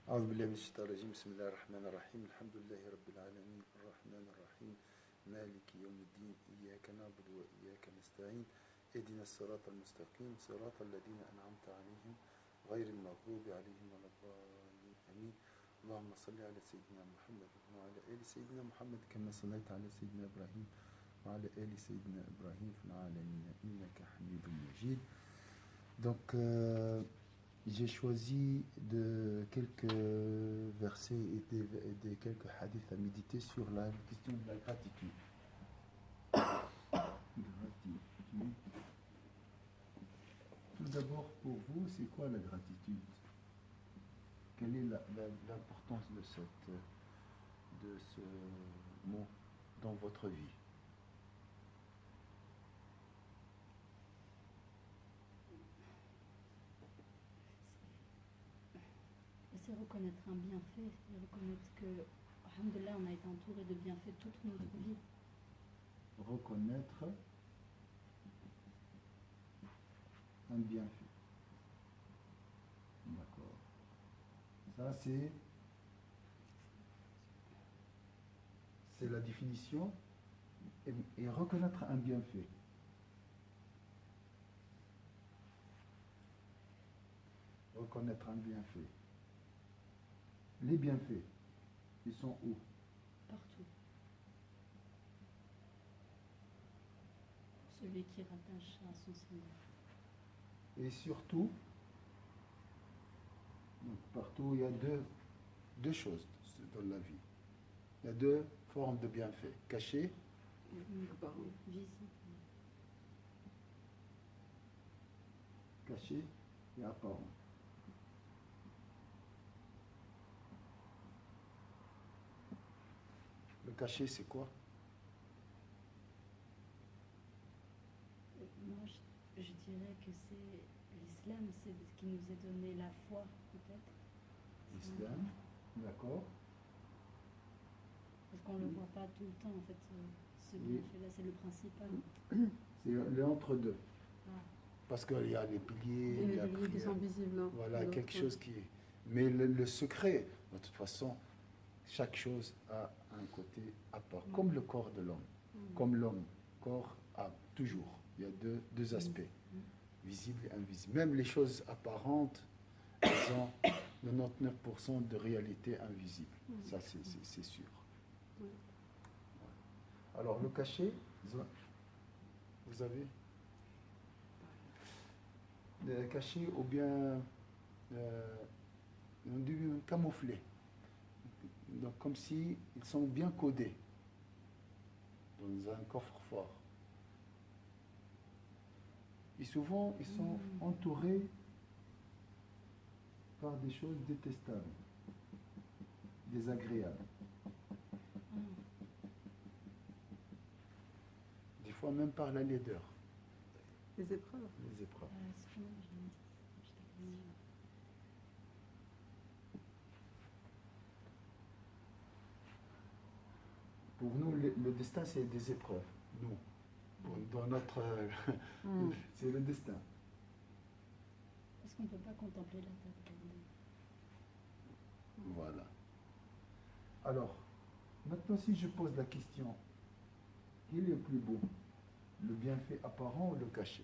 أعوذ بالله من الشيطان الرجيم بسم الله الرحمن الرحيم الحمد لله رب العالمين الرحمن الرحيم مالك يوم الدين إياك نعبد وإياك نستعين اهدنا الصراط المستقيم صراط الذين أنعمت عليهم غير المغضوب عليهم ولا الضالين آمين اللهم صل على سيدنا محمد وعلى آل سيدنا محمد كما صليت على سيدنا إبراهيم وعلى آل سيدنا إبراهيم في العالمين إنك حميد مجيد. Donc, j'ai choisi de quelques versets et de quelques hadiths à méditer sur la question de la gratitude. Gratitude. Tout d'abord, pour vous, c'est quoi la gratitude? Quelle est l'importance de ce mot dans votre vie? C'est reconnaître un bienfait, et reconnaître que, alhamdoulilah, on a été entouré de bienfaits toute notre vie. Reconnaître un bienfait. D'accord. Ça, c'est la définition. Et reconnaître un bienfait. Reconnaître un bienfait. Les bienfaits, ils sont où? Partout. Celui qui rattache à son Seigneur. Et surtout, donc partout, il y a deux choses dans la vie. Il y a deux formes de bienfaits, cachés, visible. Caché et apparent. Le caché, c'est quoi? Moi, je dirais que c'est l'islam, c'est ce qui nous est donné la foi, peut-être. L'islam, d'accord. Parce qu'on ne le voit pas tout le temps, en fait. Ce bienfait-là, c'est le principal. C'est le entre-deux. Ah. Parce qu'il y a les piliers, les piliers qui sont visibles. Hein, voilà, quelque chose qui est... Mais le secret, de toute façon, chaque chose a un côté à part, comme le corps de l'homme. Comme l'homme, corps, âme, toujours. Il y a deux aspects, visibles et invisibles. Même les choses apparentes, elles ont 99% de réalité invisible. Ça, c'est sûr. Alors, le cachet, vous avez le cachet ou bien on dit camouflé. Donc, comme si ils sont bien codés dans un coffre-fort. Et souvent, ils sont entourés par des choses détestables, désagréables. Des fois, même par la laideur. Les épreuves. Les épreuves. Pour nous, le destin, c'est des épreuves. Nous, dans notre... c'est le destin. Parce qu'on ne peut pas contempler la tête. Voilà. Alors, maintenant, si je pose la question, quel est le plus beau? Le bienfait apparent ou le caché?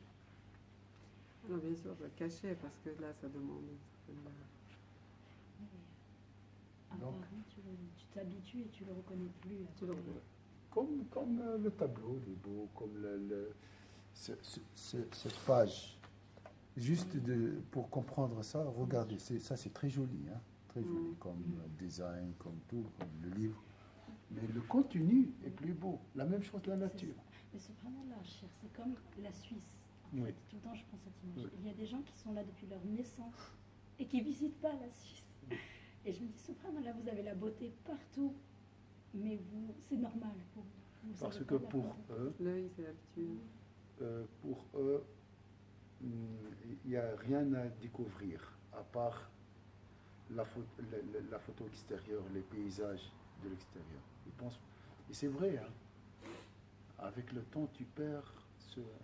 Alors, bien sûr, le caché, parce que là, ça demande une certaine... Donc, tu t'habitues et tu le reconnais plus. Comme le tableau, il est beau, comme cette page. Juste pour comprendre ça, regardez, ça c'est très joli, hein, très joli, comme design, comme tout, comme le livre. Mais le contenu est plus beau. La même chose de la nature. Mais subhanallah, cher, c'est comme la Suisse. Oui. Tout le temps, je prends cette image. Oui. Il y a des gens qui sont là depuis leur naissance et qui ne visitent pas la Suisse. Et je me dis, subhanallah, vous avez la beauté partout, mais c'est normal pour vous. Parce que pour eux, l'œil, c'est l'habitude. Pour eux, il n'y a rien à découvrir, à part la photo extérieure, les paysages de l'extérieur. Ils pensent, et c'est vrai, hein, avec le temps, tu perds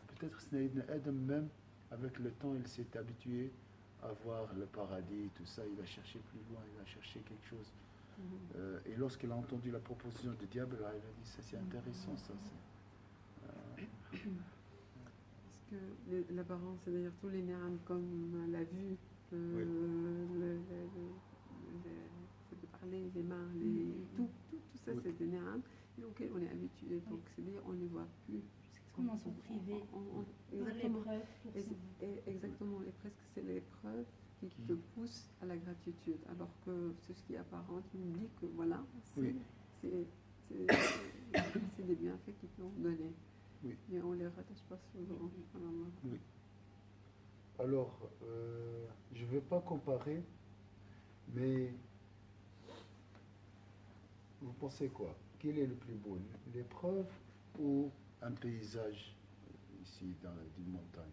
peut-être Ibn Adam même, avec le temps, il s'est habitué à voir le paradis, tout ça, il a cherché plus loin, il a cherché cacher quelque chose. Mhm. Et lorsqu'elle a entendu la proposition du diable, elle a dit, c'est intéressant ça. Parce que l'apparence, c'est d'ailleurs tous les ni'am comme la vue, Oui. le fait de parler, les mains, tout ça, Oui. c'est des ni'am auxquels on est habitué. Donc, c'est-à-dire on ne les voit plus. Comme on s'en privait par Exactement. l'épreuve pour Et, s'en exactement, et presque c'est l'épreuve qui te pousse à la gratitude, alors que c'est ce qui est apparent, qui nous dit que voilà, Oui. c'est des bienfaits qui t'ont donné. Oui. Mais on ne les rattache pas souvent. Oui. Alors, je ne veux pas comparer, mais vous pensez quoi? Quel est le plus beau? L'épreuve ou un paysage ici dans une montagne?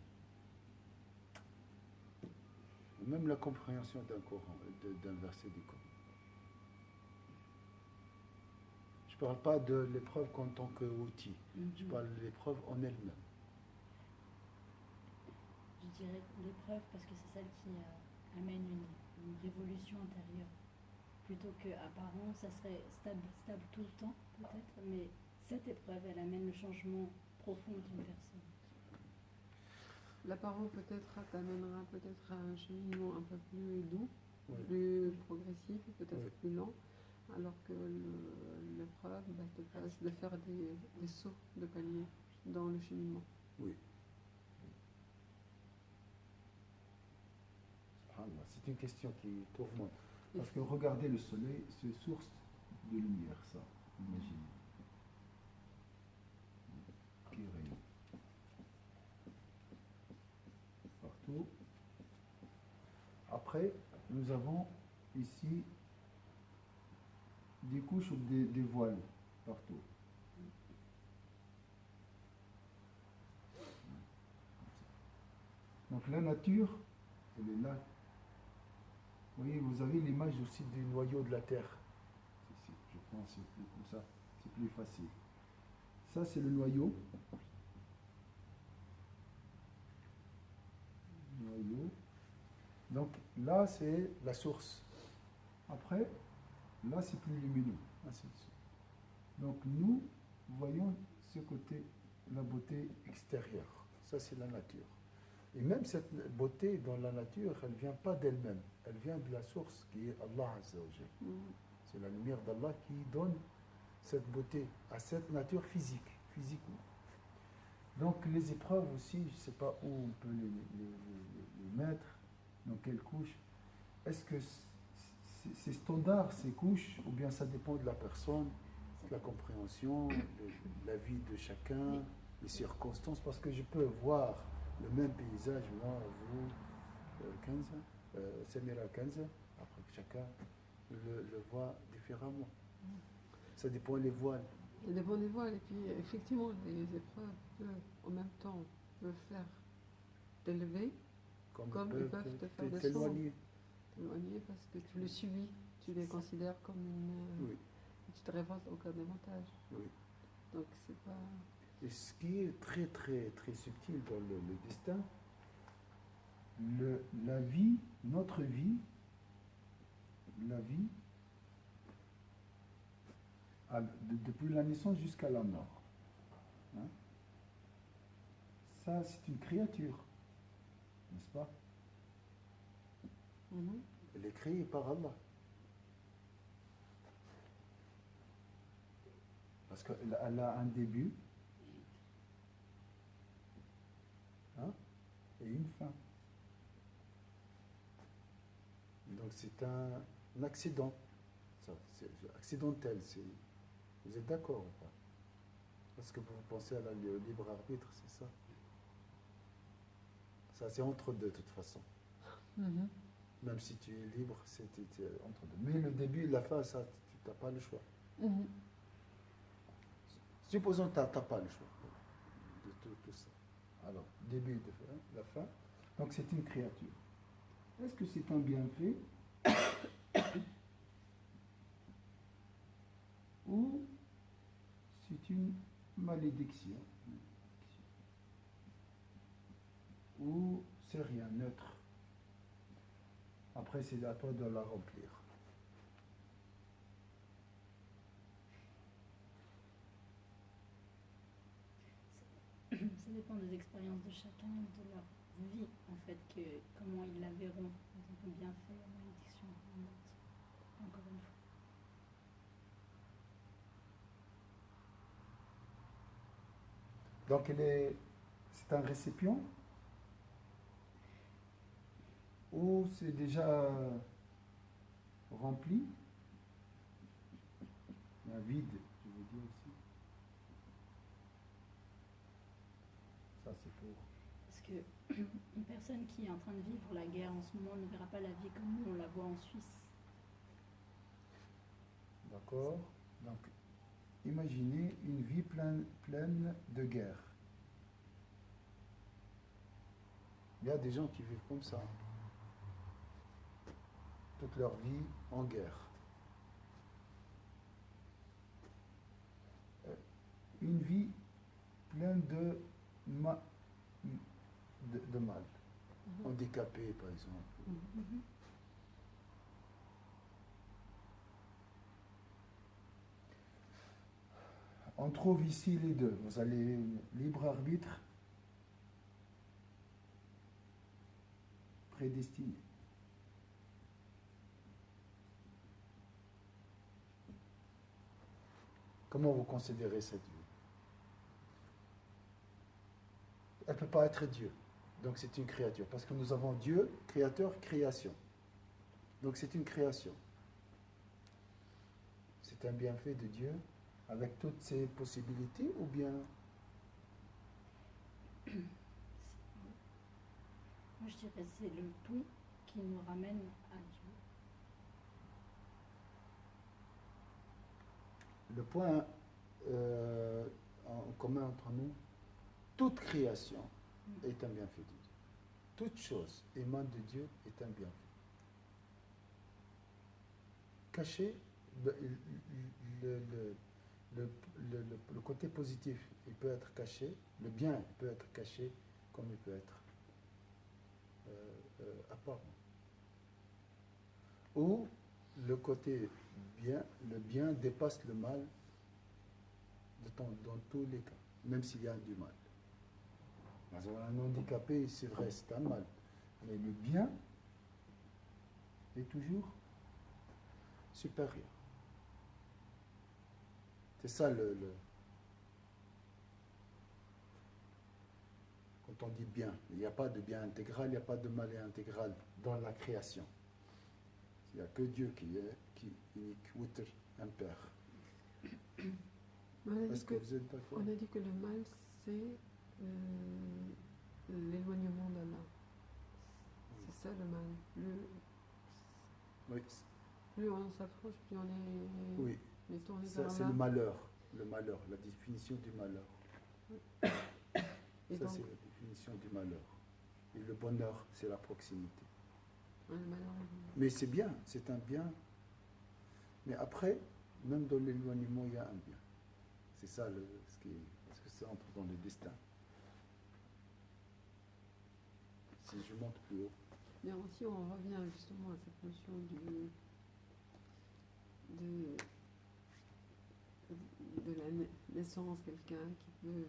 Ou même la compréhension d'un Coran, d'un verset du Coran. Je ne parle pas de l'épreuve en tant qu'outil, je parle de l'épreuve en elle-même. Je dirais l'épreuve parce que c'est celle qui amène une révolution intérieure. Plutôt qu'apparent, ça serait stable tout le temps, peut-être, mais cette épreuve, elle amène le changement profond d'une personne. L'apparent peut-être t'amènera peut-être à un cheminement un peu plus doux, Oui. plus progressif, peut-être Oui. plus lent, alors que l'épreuve te passe de faire des sauts de palier dans le cheminement. Oui. Subhanallah, c'est une question qui tourmente. Parce que regardez le soleil, c'est source de lumière, ça. Imaginez. Qui rayonne partout. Après, nous avons ici des couches ou des voiles partout. Donc la nature, elle est là. Vous voyez, vous avez l'image aussi du noyau de la Terre. Je pense que c'est plus comme ça, c'est plus facile. Ça, c'est le noyau. Noyau. Donc là, c'est la source. Après, là, c'est plus lumineux. Ainsi de suite. Donc nous voyons ce côté, la beauté extérieure. Ça, c'est la nature. Et même cette beauté dans la nature, elle ne vient pas d'elle-même. Elle vient de la source qui est Allah Azza wa Jal. C'est la lumière d'Allah qui donne cette beauté à cette nature physiquement. Donc les épreuves aussi, je ne sais pas où on peut les mettre, dans quelle couche. Est-ce que c'est standard ces couches, ou bien ça dépend de la personne, de la compréhension, de la vie de chacun, les circonstances? Parce que je peux voir le même paysage, moi, vous, 15, Samira 15, après chacun le voit différemment. Ça dépend des voiles. Ça dépend des voiles, et puis effectivement, les épreuves en même temps peuvent faire t'élever, comme ils peuvent te faire descendre. T'éloigner parce que tu les subis, tu les considères comme une... Oui. Tu te révoltes encore davantage. Oui. Donc c'est pas... Et ce qui est très très très subtil dans le destin, la vie, notre vie, la vie, depuis la naissance jusqu'à la mort. Hein? Ça, c'est une créature, n'est-ce pas? Elle est créée par Allah. Parce qu'elle a un début, hein, et une fin. Donc c'est un accident. Ça, c'est accidentel. Vous êtes d'accord ou pas? Parce que vous pensez à au libre arbitre, c'est ça? Ça, c'est entre deux de toute façon. Même si tu es libre, c'est entre deux. Mais le début et la fin, ça, tu n'as pas le choix. Supposons que tu n'as pas le choix de tout ça. Alors, début et la fin. Donc, c'est une créature. Est-ce que c'est un bienfait ou c'est une malédiction? Ou c'est rien, neutre? Après, c'est à toi de la remplir. dépend des expériences de chacun, de leur vie, en fait, comment ils la verront. Ils ont bien fait la malédiction, encore une fois. Donc c'est un récipient ou c'est déjà rempli, un vide, je veux dire aussi. Ça c'est pour. Parce que une personne qui est en train de vivre la guerre en ce moment ne verra pas la vie comme nous on la voit en Suisse. D'accord. Donc, imaginez une vie pleine de guerre. Il y a des gens qui vivent comme ça. Toute leur vie en guerre. Une vie pleine de mal. Handicapé, par exemple. On trouve ici les deux. Vous allez libre arbitre, prédestiné. Comment vous considérez cette vie? Elle ne peut pas être Dieu. Donc c'est une créature. Parce que nous avons Dieu, créateur, création. Donc c'est une création. C'est un bienfait de Dieu avec toutes ses possibilités ou bien... Moi je dirais que c'est le tout qui nous ramène à Dieu. Le point en commun entre nous, toute création est un bienfait de Dieu. Toute chose émane de Dieu est un bienfait. Caché, le côté positif, il peut être caché, le bien peut être caché comme il peut être apparent. Ou le côté bien, le bien dépasse le mal dans tous les cas, même s'il y a du mal. Un handicapé, c'est vrai, c'est un mal, mais le bien est toujours supérieur. C'est ça quand on dit bien. Il n'y a pas de bien intégral, il n'y a pas de mal intégral dans la création. Il n'y a que Dieu qui est unique, witr, impair. Est-ce que vous êtes d'accord? On a dit que le mal, c'est l'éloignement d'Allah. C'est ça le mal. Oui. Plus on s'approche, plus on est, Oui. tourné Ça, vers c'est Allah. le malheur, la définition du malheur. Et ça, donc, c'est la définition du malheur. Et le bonheur, c'est la proximité. le malheur, Mais c'est bien, c'est un bien. Mais après, même dans l'éloignement, il y a un bien. C'est ça parce que ça entre dans le destin. Si je monte plus haut. mais aussi on revient justement à cette notion de la naissance, quelqu'un qui peut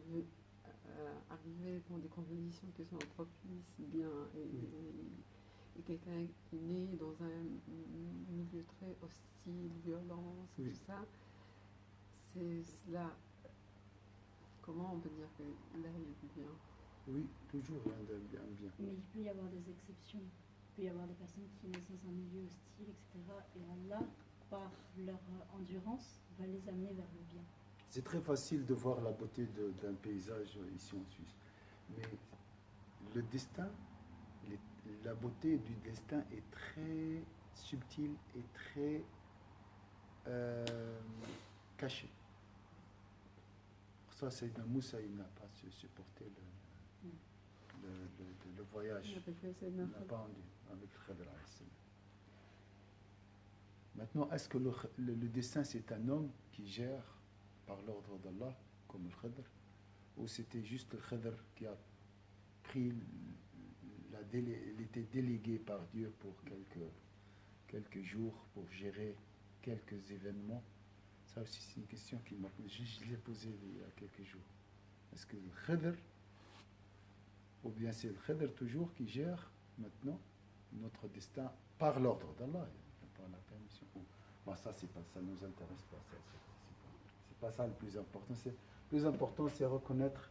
arriver dans des conditions qui sont propices, bien, et quelqu'un qui est né dans un milieu très hostile, violence, Oui. tout ça, c'est là, comment on peut dire que là il y a du bien? Oui, toujours un bien. Mais il peut y avoir des exceptions. Il peut y avoir des personnes qui naissent dans un milieu hostile, etc. Et Allah, par leur endurance, va les amener vers le bien. C'est très facile de voir la beauté d'un paysage ici en Suisse. Mais le destin, la beauté du destin est très subtile et très cachée. Pour ça, Sayyidina Moussa, il n'a pas supporté le voyage. Il n'a pas rendu avec le Khadr. Maintenant, est-ce que le destin, c'est un homme qui gère par l'ordre d'Allah, comme le Khadr, ou c'était juste le Khadr qui a pris, il était délégué par Dieu pour quelques jours, pour gérer quelques événements? Ça aussi, c'est une question qu'il m'a posée. Je l'ai posée il y a quelques jours. Est-ce que le Khadr ou bien c'est le Khidr toujours qui gère maintenant notre destin par l'ordre d'Allah, par la permission. Bon, ça, c'est pas, ça nous intéresse pas. C'est pas ça le plus important. Le plus important, c'est reconnaître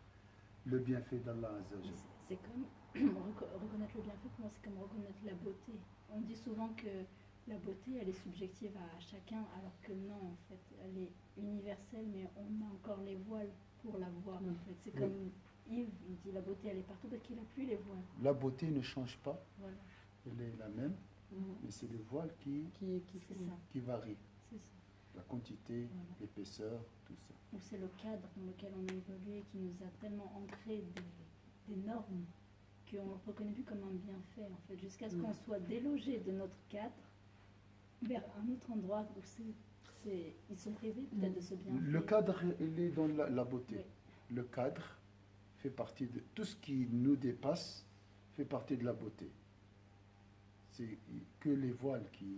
le bienfait d'Allah Azza wa Jalla. C'est comme reconnaître le bienfait, pour moi, c'est comme reconnaître la beauté. On dit souvent que la beauté, elle est subjective à chacun, alors que non, en fait, elle est universelle, mais on a encore les voiles pour la voir, en fait. C'est comme Yves, il dit la beauté, elle est partout, parce qu'il n'a plus les voiles. La beauté ne change pas, Voilà. elle est la même, mais c'est le voile qui varie. C'est ça. La quantité, Voilà. l'épaisseur, tout ça. Ou c'est le cadre dans lequel on a évolué qui nous a tellement ancré des normes qu'on ne le reconnaît plus comme un bienfait, en fait, jusqu'à ce qu'on soit délogé de notre cadre vers un autre endroit où ils sont privés peut-être de ce bienfait. Le cadre, il est dans la beauté. Oui. Le cadre fait partie de tout ce qui nous dépasse, fait partie de la beauté. C'est que les voiles qui...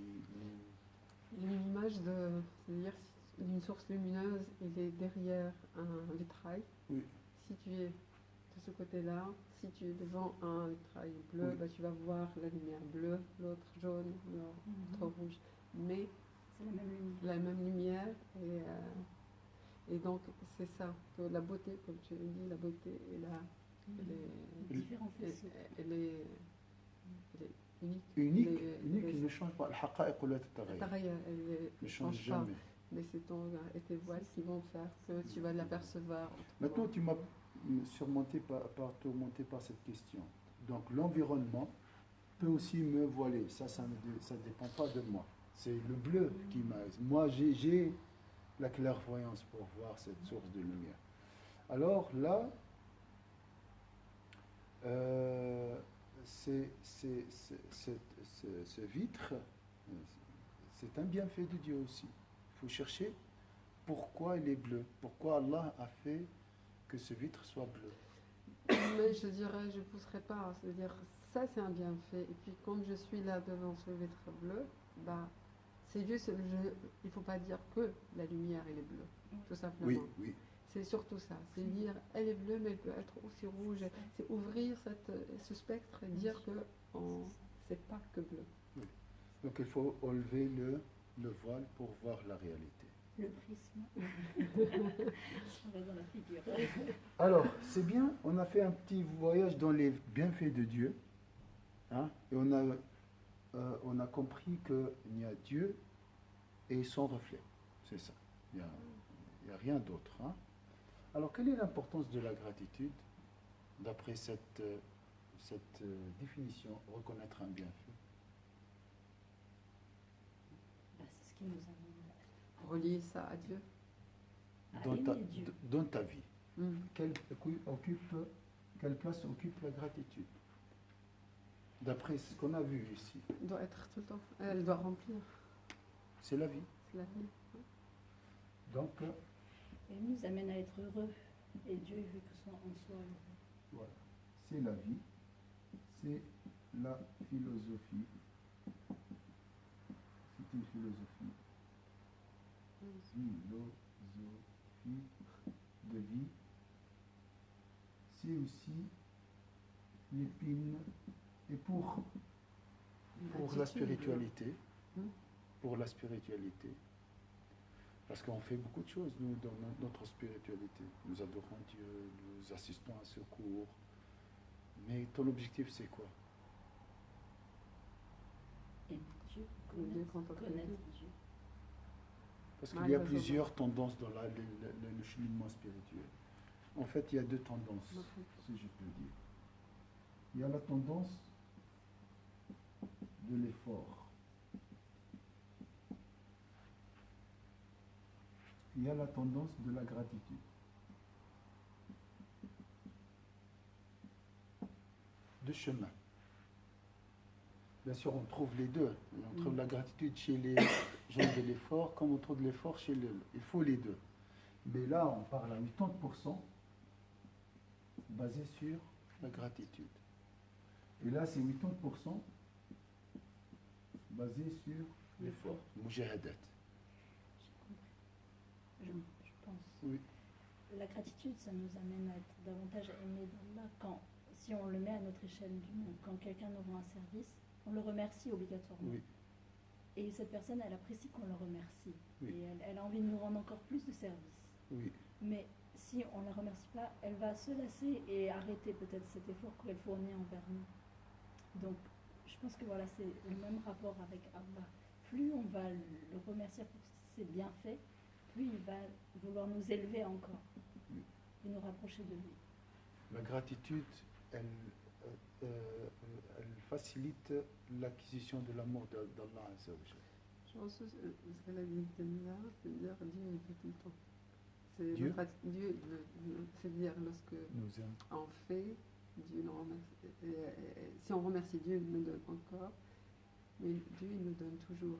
Il y a une image de, c'est-à-dire une source lumineuse, il est derrière un vitrail. Oui. Si tu es de ce côté-là, si tu es devant un vitrail bleu, Oui. tu vas voir la lumière bleue, l'autre jaune, l'autre rouge. Mais C'est la même lumière. la même lumière et donc c'est ça, que la beauté, comme tu l'as dit, la beauté est là, Différents faisceaux. elle est unique. Unique, il ne change pas. Elle ne ne change change pas. jamais. Mais c'est ton et tes voiles qui vont faire que tu vas l'apercevoir. Maintenant, tu m'as surmonté par cette question. Donc, l'environnement peut aussi me voiler. Ça ne dépend pas de moi. C'est le bleu qui m'a... Moi, j'ai la clairvoyance pour voir cette source de lumière. Alors là, ce vitre, c'est un bienfait de Dieu aussi. Il faut chercher pourquoi il est bleu, pourquoi Allah a fait que ce vitre soit bleu. Mais je dirais, je ne pousserai pas. C'est-à-dire, ça c'est un bienfait. Et puis, comme je suis là devant ce vitre bleu, c'est juste, il ne faut pas dire que la lumière elle est bleue, tout simplement. Oui, oui. C'est surtout ça. C'est dire, elle est bleue, mais elle peut être aussi rouge. C'est ouvrir ce spectre et dire que c'est pas que bleu. Oui. Donc il faut enlever le voile pour voir la réalité. Le prisme. On va dans la figure. Alors, c'est bien, on a fait un petit voyage dans les bienfaits de Dieu. Hein, et on a compris qu'il y a Dieu et son reflet. C'est ça. Il n'y a rien d'autre. Hein. Alors, quelle est l'importance de la gratitude d'après cette définition, reconnaître un bienfait? C'est ce qui nous amène Relier ça à Dieu. Dans ta vie. Quelle place occupe la gratitude? D'après ce qu'on a vu ici. Elle doit être tout le temps. Elle doit remplir. C'est la vie. C'est la vie. Donc, elle nous amène à être heureux. Et Dieu veut que soit en soi heureux. Voilà. C'est la vie. C'est la philosophie. C'est une philosophie. Philosophie de vie. C'est aussi l'épine. Et pour la spiritualité, parce qu'on fait beaucoup de choses, nous, dans notre spiritualité. Nous adorons Dieu, nous assistons à ce cours. Mais ton objectif, c'est quoi? Aimer Dieu, connaître Dieu. Parce qu'il y a plusieurs tendances dans le cheminement spirituel. En fait, il y a deux tendances, si je peux dire. Il y a la tendance de l'effort. Il y a la tendance de la gratitude. Deux chemins. Bien sûr, on trouve les deux. On trouve la gratitude chez les gens de l'effort, comme on trouve l'effort chez il faut les deux. Mais là, on parle à 80% basé sur la gratitude. Et là, c'est 80% basé sur l'effort. Mujahadat. Je pense. Oui. La gratitude, ça nous amène à être davantage aimés d'Allah quand si on le met à notre échelle du monde, quand quelqu'un nous rend un service, on le remercie obligatoirement. Oui. Et cette personne, elle apprécie qu'on le remercie. Oui. Et elle a envie de nous rendre encore plus de services. Oui. Mais si on ne la remercie pas, elle va se lasser et arrêter peut-être cet effort qu'elle fournit envers nous. Donc, je pense que voilà, c'est le même rapport avec Allah. Plus on va le remercier pour ses bienfaits, plus il va vouloir nous élever encore et nous rapprocher de lui. La gratitude, elle facilite l'acquisition de l'amour d'Allah Azza wa Jalla. Je pense que ce qu'elle a dit là, c'est-à-dire Dieu est tout le temps. C'est Dieu, c'est-à-dire lorsque nous aime. on fait, Dieu nous remercie. Si on remercie Dieu, il nous donne encore, mais Dieu il nous donne toujours.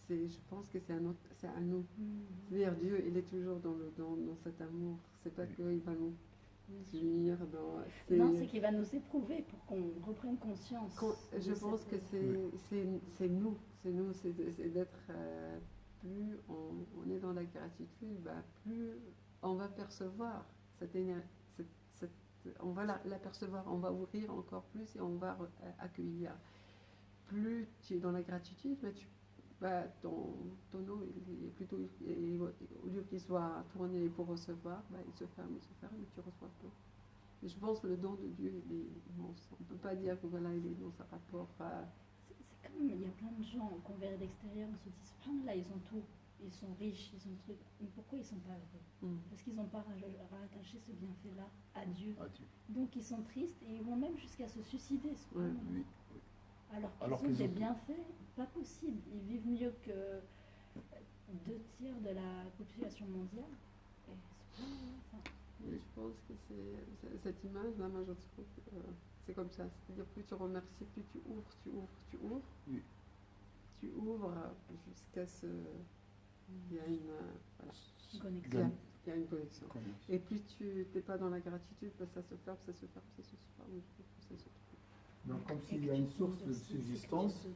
Je pense que c'est à nous. C'est-à-dire Dieu, il est toujours dans cet amour. C'est pas qu'il va nous punir. Non, c'est qu'il va nous éprouver pour qu'on reprenne conscience. Je pense que c'est nous. C'est d'être plus on est dans la gratitude, plus on va percevoir cette énergie. On va l'apercevoir, on va ouvrir encore plus et on va accueillir. Plus tu es dans la gratitude, ton eau, il est plutôt, au lieu qu'il soit tourné pour recevoir, il se ferme et tu reçois tout. Et je pense que le don de Dieu, il est immense. On ne peut pas dire que voilà, il est dans sa rapport. C'est comme, il y a plein de gens qu'on verrait d'extérieur, on se dit, subhanallah, ils ont tout, ils sont riches, ils ont truc, mais pourquoi ils ne sont pas heureux? Parce qu'ils n'ont pas rattaché ce bienfait-là à Dieu. Donc ils sont tristes et ils vont même jusqu'à se suicider. Oui. Alors qu'ils ont des bienfaits, pas possible. Ils vivent mieux que 2/3 de la population mondiale. Et je pense que c'est cette image-là, moi je trouve que c'est comme ça. C'est-à-dire plus tu remercies, plus tu ouvres. Oui. Tu ouvres jusqu'à ce... Il y a une connexion. Il y a une connexion. Et plus tu n'es pas dans la gratitude, ça se ferme. Donc comme s'il y a une source de subsistance,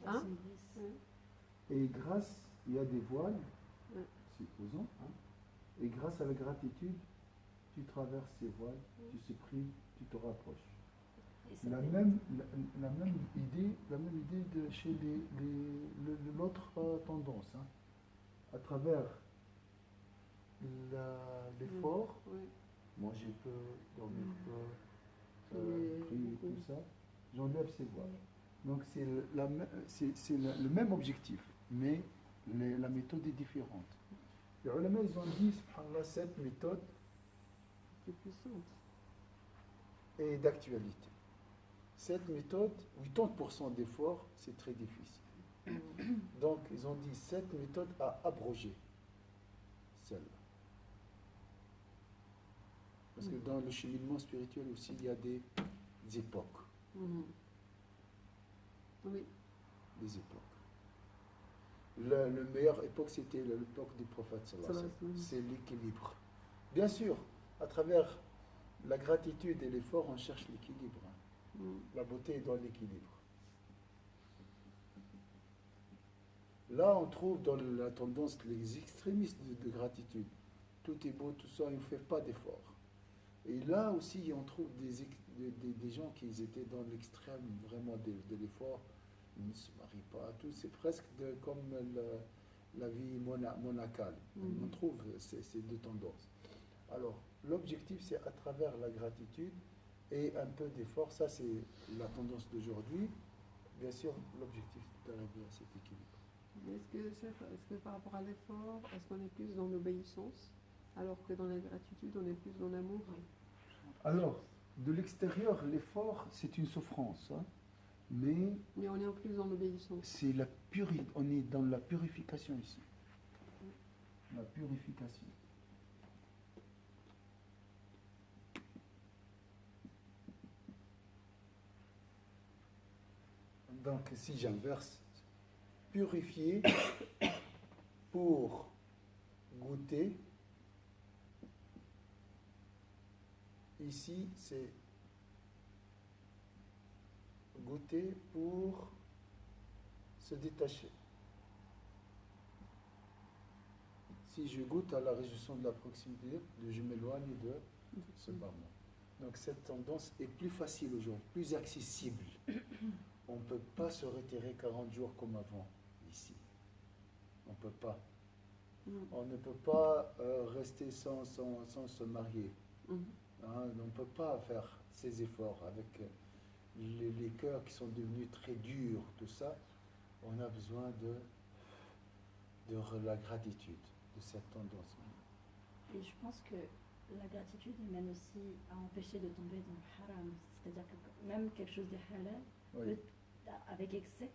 et grâce, il y a des voiles, supposons, et grâce à la gratitude, tu traverses ces voiles, tu supprimes, tu te rapproches. La même idée de chez l'autre tendance, à travers l'effort, manger peu, dormir peu, prier, tout ça, j'enlève ces voiles. Donc c'est le même objectif, mais la méthode est différente. Les ulama, ils ont dit, subhanallah, cette méthode est puissante et d'actualité. Cette méthode, 80% d'efforts, c'est très difficile. Donc ils ont dit, cette méthode a abrogé celle-là. Parce que dans le cheminement spirituel aussi, il y a des époques. Oui. Des époques. La meilleure époque, c'était l'époque des prophètes. C'est l'équilibre. Bien sûr, à travers la gratitude et l'effort, on cherche l'équilibre. La beauté est dans l'équilibre. Là, on trouve dans la tendance les extrémistes de gratitude. Tout est beau, tout ça, ils ne font pas d'effort. Et là aussi, on trouve des gens qui étaient dans l'extrême vraiment de l'effort. Ils ne se marient pas, tout. C'est presque comme la vie monacale. On trouve ces deux tendances. Alors, l'objectif, c'est à travers la gratitude et un peu d'effort. Ça, c'est la tendance d'aujourd'hui. Bien sûr, l'objectif, c'est d'arriver à cet équilibre. Est-ce que par rapport à l'effort, est-ce qu'on est plus dans l'obéissance, alors que dans la gratitude, on est plus dans l'amour? Alors, de l'extérieur, l'effort, c'est une souffrance. Mais on est en plus dans l'obéissance. C'est on est dans la purification ici. La purification. Donc, si j'inverse, purifier pour goûter. Ici, c'est goûter pour se détacher. Si je goûte à la réjoution de la proximité, je m'éloigne de ce barman. Donc cette tendance est plus facile aujourd'hui, plus accessible. On ne peut pas se retirer 40 jours comme avant, ici. On ne peut pas. On ne peut pas rester sans se marier. Hein, on ne peut pas faire ces efforts avec les cœurs qui sont devenus très durs, tout ça. On a besoin de la gratitude, de cette tendance. Et je pense que la gratitude mène aussi à empêcher de tomber dans le haram. C'est-à-dire que même quelque chose de halal peut, avec excès,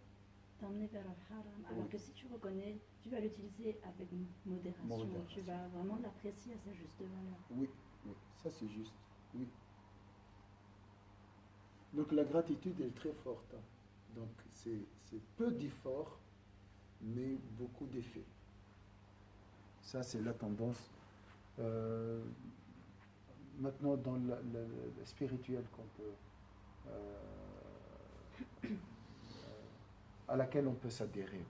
t'emmener vers le haram. Alors que si tu reconnais, tu vas l'utiliser avec modération. Tu vas vraiment l'apprécier à sa juste valeur. Oui, oui, ça c'est juste. Oui. Donc la gratitude est très forte. Hein. Donc c'est peu d'efforts, mais beaucoup d'effets. Ça c'est la tendance. Maintenant dans la spirituelle qu'on peut à laquelle on peut s'adhérer.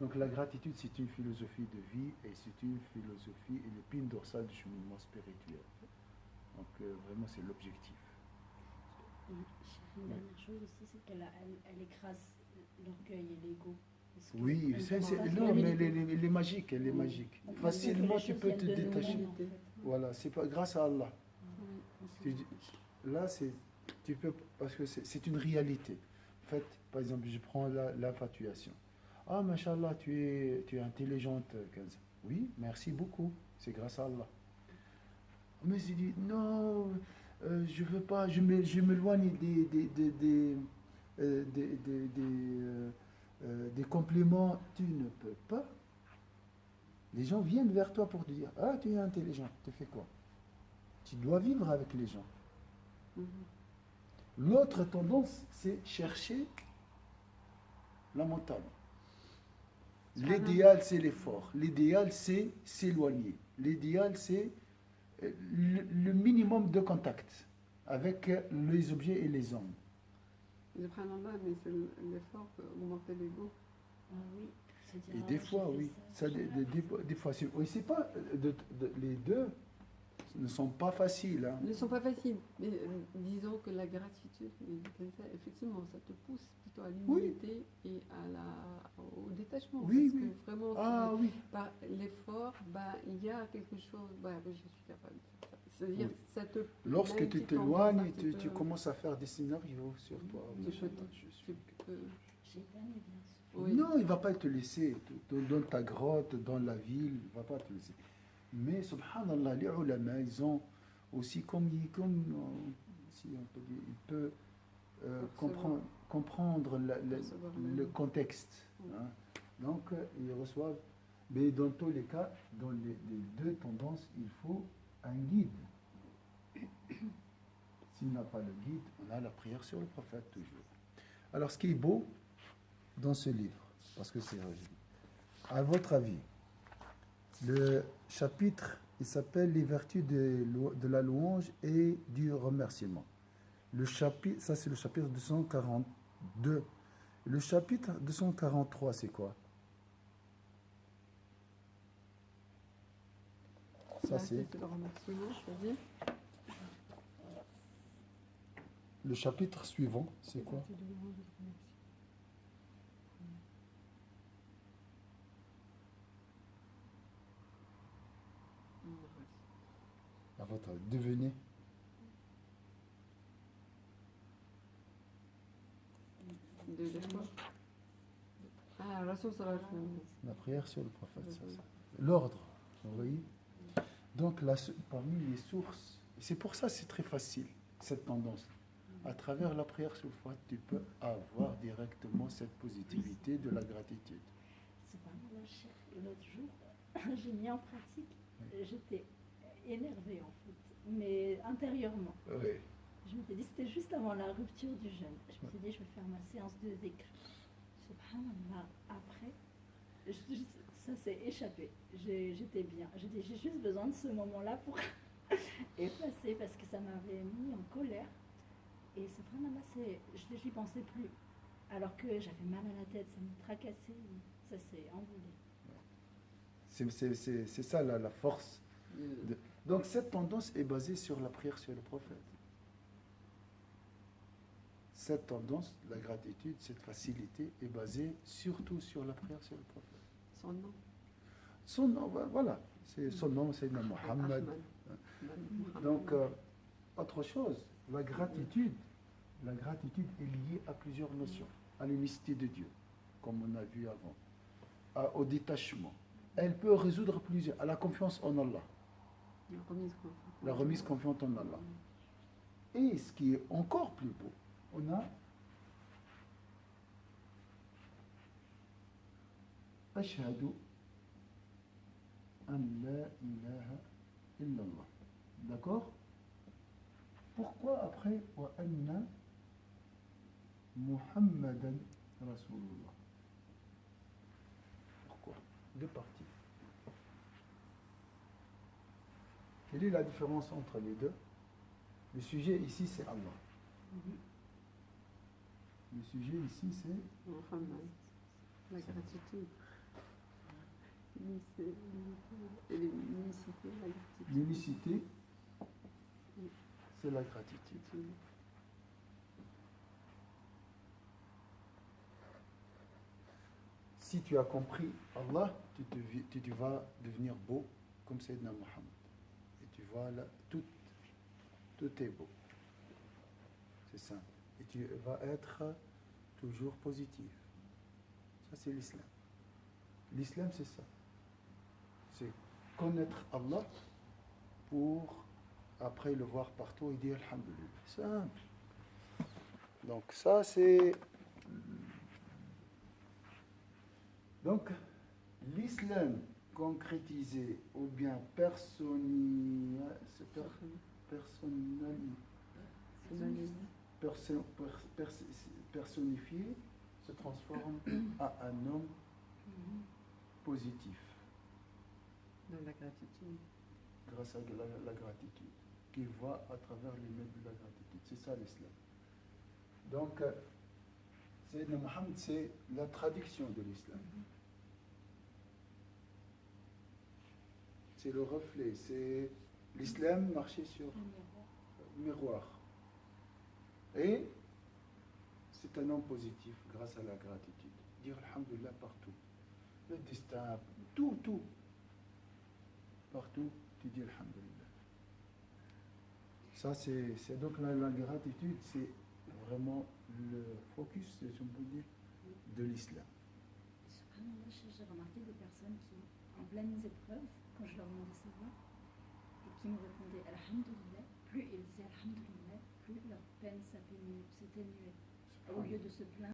Donc la gratitude, c'est une philosophie de vie et c'est une philosophie et l'épine dorsale du cheminement spirituel. Donc vraiment, c'est l'objectif. Une dernière chose aussi, c'est qu'elle écrase l'orgueil et l'ego. Oui, non, mais elle est magique, elle est magique. Facilement, tu peux te détacher. Voilà, c'est pas grâce à Allah. Là, tu peux, parce que c'est une réalité. En fait, par exemple, je prends l'infatuation. Ah, mashallah, tu es intelligente, Kenza. Oui, merci beaucoup. C'est grâce à Allah. Mais je dis, non, je veux pas, je m'éloigne des compliments. Tu ne peux pas. Les gens viennent vers toi pour te dire, ah, tu es intelligent, tu fais quoi? Tu dois vivre avec les gens. L'autre tendance, c'est chercher la montagne. L'idéal, c'est l'effort. L'idéal, c'est s'éloigner. L'idéal, c'est le minimum de contact avec les objets et les hommes. Mais c'est l'effort pour augmenter l'ego. Oui. Et des fois, oui. Des fois, c'est pas les deux ne sont pas faciles. Hein. Ne sont pas faciles. Mais disons que la gratitude, effectivement, ça te pousse plutôt à l'humilité et au détachement. Oui, parce oui. que vraiment, oui. Par l'effort, il y a quelque chose. Je suis capable de faire ça. C'est-à-dire, ça te. Lorsque tu t'éloignes, tu commences à faire des scénarios sur toi. Oui. Non, il ne va pas te laisser dans ta grotte, dans la ville, il ne va pas te laisser. Mais, subhanallah, les ulama, ils ont aussi, si on peut dire, il peut comprendre le contexte. Hein. Donc, ils reçoivent. Mais dans tous les cas, dans les deux tendances, il faut un guide. S'il n'a pas le guide, on a la prière sur le prophète toujours. Alors, ce qui est beau dans ce livre, parce que c'est à votre avis, le chapitre, il s'appelle les vertus de la louange et du remerciement. Le chapitre, ça c'est le chapitre 242. Le chapitre 243, c'est quoi? Ça c'est le remerciement, je veux dire. Le chapitre suivant, c'est quoi? À votre avis, devenez. La prière sur le prophète. L'ordre, vous voyez? Donc, parmi les sources, c'est pour ça que c'est très facile, cette tendance. À travers la prière sur le prophète, tu peux avoir directement cette positivité de la gratitude. C'est pas mal, l'autre jour, j'ai mis en pratique, j'étais énervée en fait, mais intérieurement. Oui. Je m'étais dit, c'était juste avant la rupture du jeûne. Je me suis dit, je vais faire ma séance de dhikr. Subhanallah, après, ça s'est échappé. J'étais bien. J'ai juste besoin de ce moment-là pour effacer parce que ça m'avait mis en colère. Et subhanallah, je n'y pensais plus. Alors que j'avais mal à la tête, ça me tracassait, ça s'est envolé. C'est ça la force. Donc cette tendance est basée sur la prière sur le prophète. Cette tendance, la gratitude, cette facilité est basée surtout sur la prière sur le prophète. Son nom. Son nom, voilà. Son nom, c'est Mohammed. Donc, autre chose, la gratitude est liée à plusieurs notions. À l'unicité de Dieu, comme on a vu avant. Au détachement. Elle peut résoudre plusieurs. À la confiance en Allah. La remise confiante en Allah. Et ce qui est encore plus beau, on a Ashhadu an la ilaha illallah. D'accord? Pourquoi après wa anna Muhammadan Rasulullah? Pourquoi? Deux parties. Quelle est la différence entre les deux? Le sujet ici c'est Allah. Le sujet ici c'est Muhammad. La gratitude. L'unicité, la gratitude. L'unicité, c'est la gratitude. Si tu as compris Allah, tu vas devenir beau comme Sayyidina Muhammad. Et tu vois là, tout est beau. C'est simple. Et tu vas être toujours positif. Ça, c'est l'islam. L'islam, c'est ça. C'est connaître Allah pour après le voir partout et dire Alhamdulillah. Simple. Donc ça, c'est... Donc, l'islam concrétisé ou bien personnifié se transforme à un homme positif. Dans la gratitude. Grâce à la gratitude, qui voit à travers les mains de la gratitude. C'est ça l'islam. Donc, Sayyidina Muhammad, c'est la traduction de l'islam. C'est le reflet, c'est l'islam marché sur miroir. Et c'est un homme positif grâce à la gratitude. Dire Alhamdulillah partout. Le destin, tout. Partout, tu dis Alhamdulillah. Ça, c'est donc la gratitude, c'est vraiment le focus, si on peut dire, de l'islam. J'ai remarqué des personnes qui, en pleines épreuves, quand je leur demandais ça va, et qui me répondaient Alhamdulillah, plus ils disaient Alhamdulillah, plus leur peine s'atténuait. Au lieu de se plaindre.